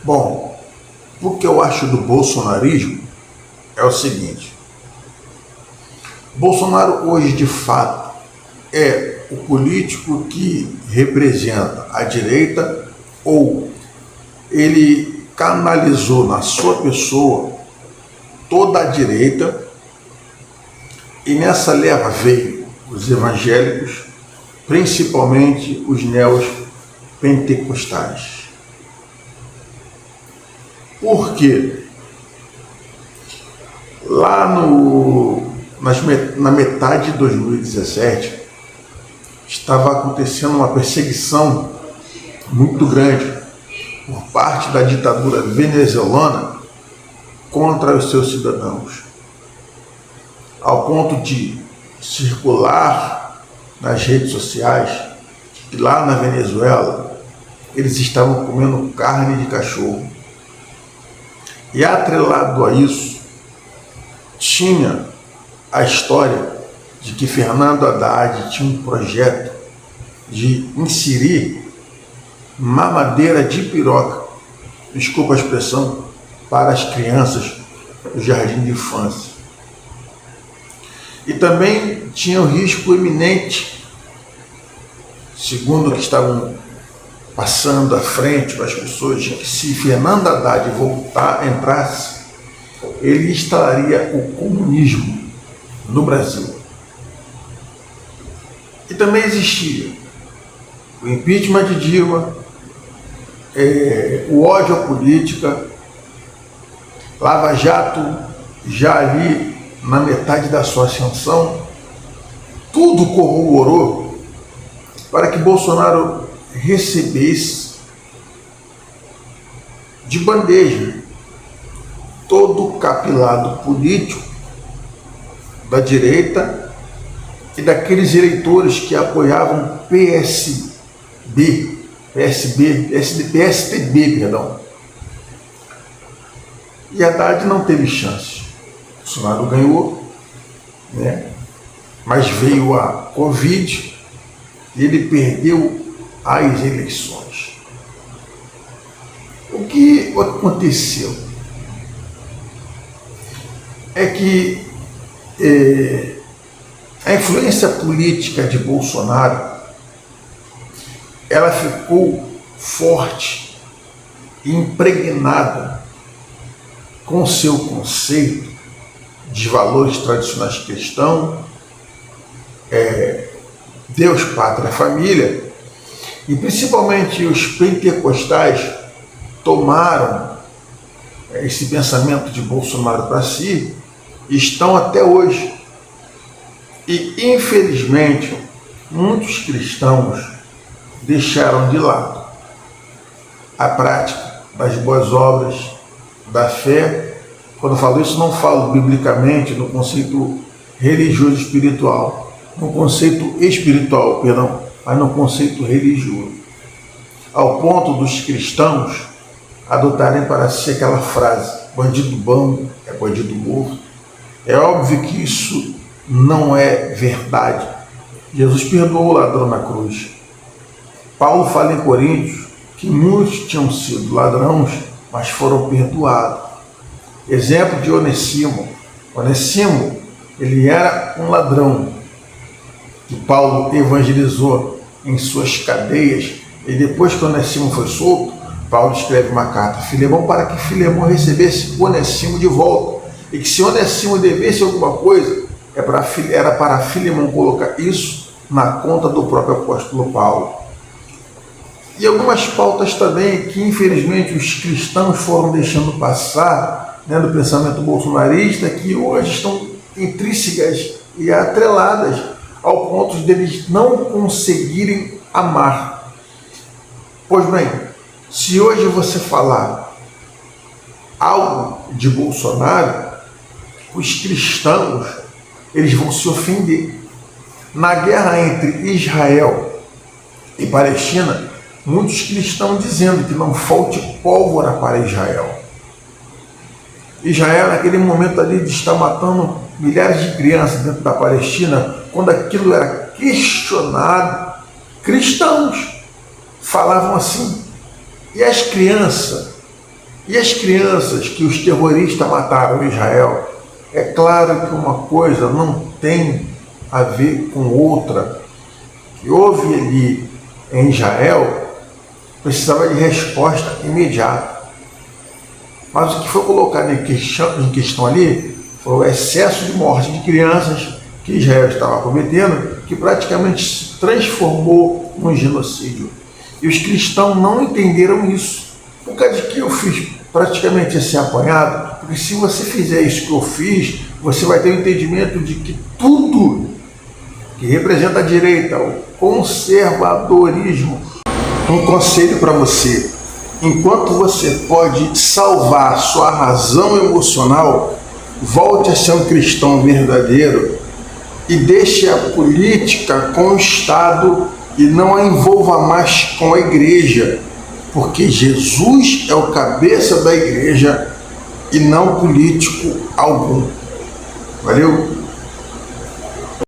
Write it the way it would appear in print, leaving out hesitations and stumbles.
Bom, o que eu acho do bolsonarismo é o seguinte: Bolsonaro hoje de fato é o político que representa a direita, ou ele canalizou na sua pessoa toda a direita, e nessa leva veio os evangélicos, principalmente os neopentecostais. Por quê? Lá na metade de 2017, estava acontecendo uma perseguição muito grande por parte da ditadura venezuelana contra os seus cidadãos, ao ponto de circular nas redes sociais que lá na Venezuela eles estavam comendo carne de cachorro. E atrelado a isso, tinha a história de que Fernando Haddad tinha um projeto de inserir mamadeira de piroca, desculpa a expressão, para as crianças do jardim de infância. E também tinha o risco iminente, segundo o que estavam passando à frente para as pessoas, de que se Fernando Haddad entrasse, ele instalaria o comunismo no Brasil. E também existia o impeachment de Dilma, o ódio à política, Lava Jato já ali na metade da sua ascensão. Tudo corroborou para que Bolsonaro recebesse de bandeja todo o capilado político da direita e daqueles eleitores que apoiavam PSTB, perdão. E Haddad não teve chance. Bolsonaro ganhou, né? Mas veio a Covid e ele perdeu as eleições. O que aconteceu é que a influência política de Bolsonaro, ela ficou forte e impregnada com o seu conceito de valores tradicionais cristãos, Deus, Pátria, Família, e principalmente os pentecostais tomaram esse pensamento de Bolsonaro para si e estão até hoje. E, infelizmente, muitos cristãos deixaram de lado a prática das boas obras, da fé. Quando eu falo isso, não falo biblicamente no conceito religioso espiritual, no conceito espiritual, perdão, mas no conceito religioso. Ao ponto dos cristãos adotarem para si aquela frase: bandido bom é bandido morto. É óbvio que isso não é verdade. Jesus perdoou o ladrão na cruz. Paulo fala em Coríntios que muitos tinham sido ladrões, mas foram perdoados. Exemplo de Onésimo. Onésimo, ele era um ladrão que Paulo evangelizou em suas cadeias, e depois que Onésimo foi solto, Paulo escreve uma carta a Filemão para que Filemão recebesse Onésimo de volta, e que se Onésimo devesse alguma coisa, era para Filemão colocar isso na conta do próprio apóstolo Paulo. E algumas pautas também que infelizmente os cristãos foram deixando passar, né, do pensamento bolsonarista, que hoje estão intrínsecas e atreladas ao ponto de eles não conseguirem amar. Pois bem, se hoje você falar algo de Bolsonaro, os cristãos eles vão se ofender. Na guerra entre Israel e Palestina, muitos cristãos dizendo que não falte pólvora para Israel. Israel, naquele momento ali, de estar matando milhares de crianças dentro da Palestina, quando aquilo era questionado, cristãos falavam assim: e as crianças E as crianças que os terroristas mataram em Israel? É claro que uma coisa não tem a ver com outra. O que houve ali em Israel precisava de resposta imediata. Mas o que foi colocado em questão ali foi o excesso de morte de crianças que Israel estava cometendo, que praticamente se transformou num genocídio. E os cristãos não entenderam isso. Por causa de que eu fiz praticamente esse apanhado, porque se você fizer isso que eu fiz, você vai ter o entendimento de que tudo que representa a direita, o conservadorismo, um conselho para você: enquanto você pode salvar sua razão emocional, volte a ser um cristão verdadeiro e deixe a política com o Estado e não a envolva mais com a igreja, porque Jesus é o cabeça da igreja e não político algum. Valeu?